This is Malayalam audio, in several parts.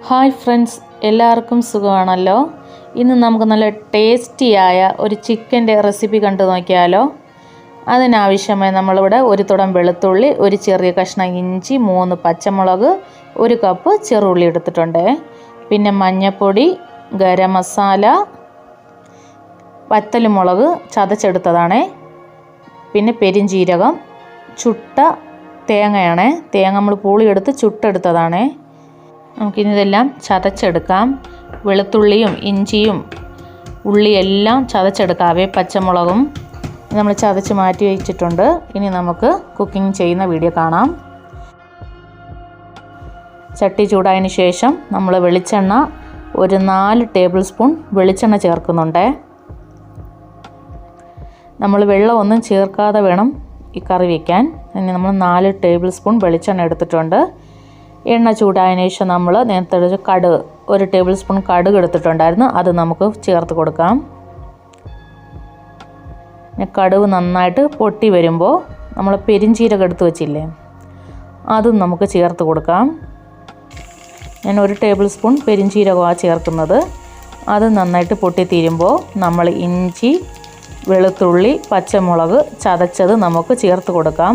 ഹായ് ഫ്രണ്ട്സ്, എല്ലാവർക്കും സുഖമാണല്ലോ. ഇന്ന് നമുക്ക് നല്ല ടേസ്റ്റിയായ ഒരു ചിക്കൻ്റെ റെസിപ്പി കണ്ടു നോക്കിയാലോ. അതിനാവശ്യമായി നമ്മളിവിടെ ഒരു തുടം വെളുത്തുള്ളി, ഒരു ചെറിയ കഷ്ണം ഇഞ്ചി, 3 പച്ചമുളക്, 1 കപ്പ് ചെറുള്ളി എടുത്തിട്ടുണ്ട്. പിന്നെ മഞ്ഞൾപ്പൊടി, ഗരം മസാല, വറ്റൽമുളക് ചതച്ചെടുത്തതാണ്. പിന്നെ പെരിഞ്ജീരകം, ചുട്ട തേങ്ങയാണ്. തേങ്ങ നമ്മൾ പൂളിയെടുത്ത് ചുട്ടെടുത്തതാണ്. നമുക്കിനി ഇതെല്ലാം ചതച്ചെടുക്കാം. വെളുത്തുള്ളിയും ഇഞ്ചിയും ഉള്ളിയെല്ലാം ചതച്ചെടുക്കാവേ. പച്ചമുളകും നമ്മൾ ചതച്ച് മാറ്റി വെച്ചിട്ടുണ്ട്. ഇനി നമുക്ക് കുക്കിംഗ് ചെയ്യുന്ന വീഡിയോ കാണാം. ചട്ടി ചൂടായതിന് ശേഷം നമ്മൾ വെളിച്ചെണ്ണ ഒരു 4 ടേബിൾ സ്പൂൺ വെളിച്ചെണ്ണ ചേർക്കുന്നുണ്ട്. നമ്മൾ വെള്ളമൊന്നും ചേർക്കാതെ വേണം ഈ കറി വയ്ക്കാൻ. ഇനി നമ്മൾ 4 ടേബിൾ സ്പൂൺ വെളിച്ചെണ്ണ എടുത്തിട്ടുണ്ട്. എണ്ണ ചൂടായതിനു ശേഷം നമ്മൾ നേരത്തെ കടുക് 1 ടേബിൾ സ്പൂൺ കടുക് എടുത്തിട്ടുണ്ടായിരുന്നു. അത് നമുക്ക് ചേർത്ത് കൊടുക്കാം. കടുക് നന്നായിട്ട് പൊട്ടി വരുമ്പോൾ നമ്മൾ പെരിഞ്ജീരകം എടുത്ത് വെച്ചില്ലേ, അതും നമുക്ക് ചേർത്ത് കൊടുക്കാം. ഞാൻ 1 ടേബിൾ സ്പൂൺ പെരിഞ്ജീരകമാണ് ചേർക്കുന്നത്. അത് നന്നായിട്ട് പൊട്ടിത്തീരുമ്പോൾ നമ്മൾ ഇഞ്ചി, വെളുത്തുള്ളി, പച്ചമുളക് ചതച്ചത് നമുക്ക് ചേർത്ത് കൊടുക്കാം.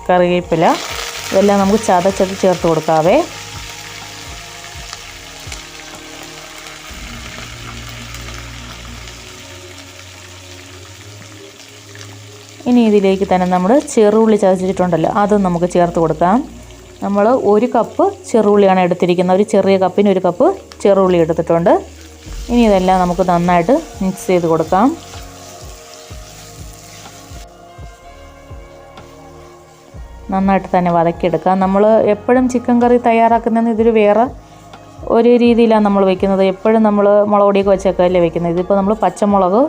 കറിവേപ്പില ഇതെല്ലാം നമുക്ക് ചതച്ചത് ചേർത്ത് കൊടുക്കാവേ. ഇനി ഇതിലേക്ക് തന്നെ നമ്മൾ ചെറുള്ളി ചതച്ചിട്ടുണ്ടല്ലോ, അതും നമുക്ക് ചേർത്ത് കൊടുക്കാം. നമ്മൾ 1 കപ്പ് ചെറുള്ളിയാണ് എടുത്തിരിക്കുന്നത്. ഒരു ചെറിയ കപ്പിന് 1 കപ്പ് ചെറുള്ളി എടുത്തിട്ടുണ്ട്. ഇനി ഇതെല്ലാം നമുക്ക് നന്നായിട്ട് മിക്സ് ചെയ്ത് കൊടുക്കാം. നന്നായിട്ട് തന്നെ വതക്കിയെടുക്കാം. നമ്മൾ എപ്പോഴും ചിക്കൻ കറി തയ്യാറാക്കുന്നതെന്ന് ഇതൊരു വേറെ ഒരു രീതിയിലാണ് നമ്മൾ വെക്കുന്നത്. എപ്പോഴും നമ്മൾ മുളക് പൊടിയൊക്കെ വെച്ചൊക്കെയല്ലേ വെക്കുന്നത്. ഇതിപ്പോൾ നമ്മൾ പച്ചമുളക്,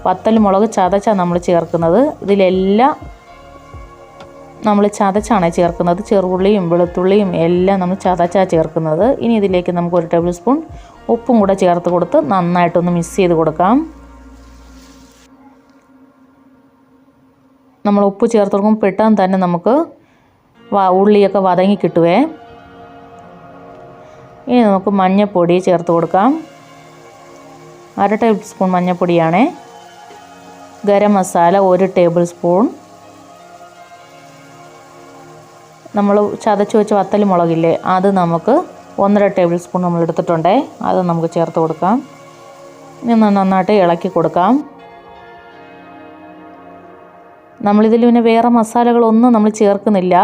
വറ്റൽമുളക് ചതച്ചാണ് നമ്മൾ ചേർക്കുന്നത്. ഇതിലെല്ലാം നമ്മൾ ചതച്ചാണ് ചേർക്കുന്നത്. ചെറുള്ളിയും വെളുത്തുള്ളിയും എല്ലാം നമ്മൾ ചതച്ചാണ് ചേർക്കുന്നത്. ഇനി ഇതിലേക്ക് നമുക്ക് 1 ടേബിൾ സ്പൂൺ ഉപ്പും കൂടെ ചേർത്ത് കൊടുത്ത് നന്നായിട്ടൊന്ന് മിക്സ് ചെയ്ത് കൊടുക്കാം. നമ്മൾ ഉപ്പ് ചേർത്ത് കൊടുക്കുമ്പോൾ പെട്ടെന്ന് തന്നെ നമുക്ക് ഉള്ളിയൊക്കെ വതങ്ങി കിട്ടുവേ. ഇനി നമുക്ക് മഞ്ഞൾപ്പൊടി ചേർത്ത് കൊടുക്കാം. 1/2 ടേബിൾ സ്പൂൺ മഞ്ഞൾപ്പൊടിയാണ്. Garam masala 1 tablespoon. നമ്മൾ ചതച്ച് വെച്ച വറ്റൽമുളകില്ലേ, അത് നമുക്ക് 1.5 ടേബിൾ സ്പൂൺ നമ്മൾ എടുത്തിട്ടുണ്ട്. അത് നമുക്ക് ചേർത്ത് കൊടുക്കാം. ഇനി നന്നായിട്ട് ഇളക്കി കൊടുക്കാം. നമ്മളിതിൽ പിന്നെ വേറെ മസാലകളൊന്നും നമ്മൾ ചേർക്കുന്നില്ല.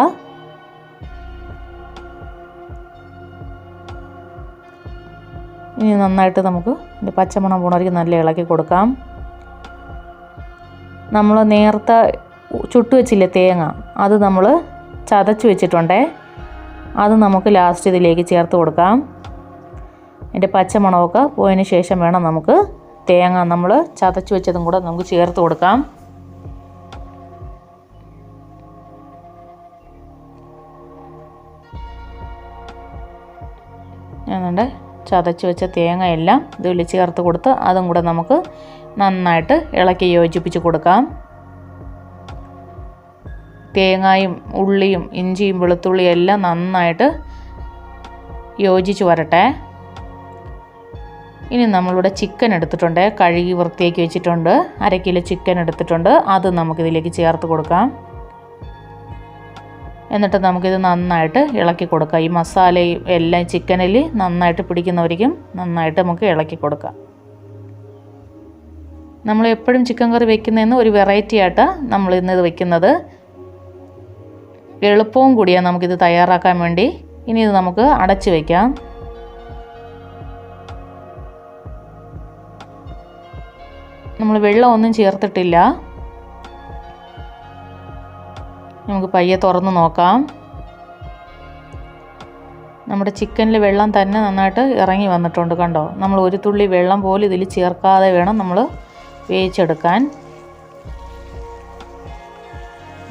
ഇനി നന്നായിട്ട് നമുക്ക് ഇതിൻ്റെ പച്ചമണം പോണവർക്ക് നല്ല ഇളക്കി കൊടുക്കാം. നമ്മൾ നേരത്തെ ചുട്ട് വെച്ചില്ലേ തേങ്ങ, അത് നമ്മൾ ചതച്ച് വെച്ചിട്ടുണ്ടേ. അത് നമുക്ക് ലാസ്റ്റ് ഇതിലേക്ക് ചേർത്ത് കൊടുക്കാം. അതിൻ്റെ പച്ചമണമൊക്കെ പോയതിന് ശേഷം വേണം നമുക്ക് തേങ്ങ നമ്മൾ ചതച്ച് വെച്ചതും കൂടെ നമുക്ക് ചേർത്ത് കൊടുക്കാം. ഞാനുണ്ട് ചതച്ച് വെച്ച തേങ്ങയെല്ലാം ഇതിൽ ചേർത്ത് കൊടുത്ത് അതും കൂടെ നമുക്ക് നന്നായിട്ട് ഇളക്കി യോജിപ്പിച്ച് കൊടുക്കാം. തേങ്ങയും ഉള്ളിയും ഇഞ്ചിയും വെളുത്തുള്ളിയും എല്ലാം നന്നായിട്ട് യോജിച്ച് വരട്ടെ. ഇനി നമ്മളിവിടെ ചിക്കൻ എടുത്തിട്ടുണ്ട്, കഴുകി വൃത്തിയാക്കി വെച്ചിട്ടുണ്ട്. 1/2 കിലോ ചിക്കൻ എടുത്തിട്ടുണ്ട്. അത് നമുക്കിതിലേക്ക് ചേർത്ത് കൊടുക്കാം. എന്നിട്ട് നമുക്കിത് നന്നായിട്ട് ഇളക്കി കൊടുക്കാം. ഈ മസാലയും എല്ലാം ചിക്കനിൽ നന്നായിട്ട് പിടിക്കുന്നവരിക്കും നന്നായിട്ട് നമുക്ക് ഇളക്കി കൊടുക്കാം. നമ്മൾ എപ്പോഴും ചിക്കൻ കറി വെക്കുന്നതെന്ന് ഒരു വെറൈറ്റി ആയിട്ടാണ് നമ്മൾ ഇന്നത് വെക്കുന്നത്. എളുപ്പവും കൂടിയാണ് നമുക്കിത് തയ്യാറാക്കാൻ വേണ്ടി. ഇനി ഇത് നമുക്ക് അടച്ച് വയ്ക്കാം. നമ്മൾ വെള്ളമൊന്നും ചേർത്തിട്ടില്ല. നമുക്ക് പയ്യെ തുറന്ന് നോക്കാം. നമ്മുടെ ചിക്കനിൽ വെള്ളം തന്നെ നന്നായിട്ട് ഇറങ്ങി വന്നിട്ടുണ്ട്, കണ്ടോ. നമ്മൾ ഒരു തുള്ളി വെള്ളം പോലും ഇതിൽ ചേർക്കാതെ വേണം നമ്മൾ വേവിച്ചെടുക്കാൻ.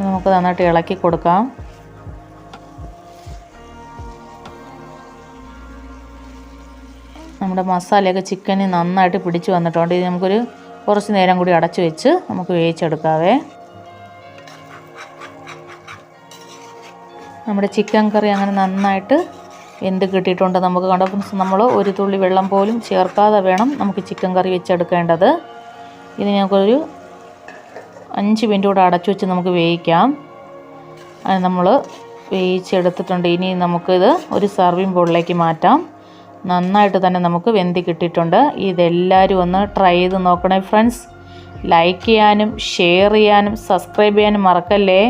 നമുക്ക് നന്നായിട്ട് ഇളക്കി കൊടുക്കാം. നമ്മുടെ മസാലയൊക്കെ ചിക്കനിൽ നന്നായിട്ട് പിടിച്ച് വന്നിട്ടുണ്ട്. ഇത് നമുക്കൊരു കുറച്ച് നേരം കൂടി അടച്ചു വെച്ച് നമുക്ക് വേവിച്ചെടുക്കാവേ. നമ്മുടെ ചിക്കൻ കറി അങ്ങനെ നന്നായിട്ട് വെന്ത് കിട്ടിയിട്ടുണ്ട്. നമുക്ക് കണ്ട ഫ്രണ്ട്സ്, നമ്മൾ ഒരു തുള്ളി വെള്ളം പോലും ചേർക്കാതെ വേണം നമുക്ക് ചിക്കൻ കറി വെച്ചെടുക്കേണ്ടത്. ഇത് ഞങ്ങൾക്കൊരു 5 മിനിറ്റ് കൂടെ അടച്ചു വെച്ച് നമുക്ക് വേവിക്കാം. അത് നമ്മൾ വേവിച്ചെടുത്തിട്ടുണ്ട്. ഇനി നമുക്കിത് ഒരു സർവിങ് ബൗളിലേക്ക് മാറ്റാം. നന്നായിട്ട് തന്നെ നമുക്ക് വെന്ത് കിട്ടിയിട്ടുണ്ട്. ഇതെല്ലാവരും ഒന്ന് ട്രൈ ചെയ്ത് നോക്കണേ ഫ്രണ്ട്സ്. ലൈക്ക് ചെയ്യാനും ഷെയർ ചെയ്യാനും സബ്സ്ക്രൈബ് ചെയ്യാനും മറക്കല്ലേ.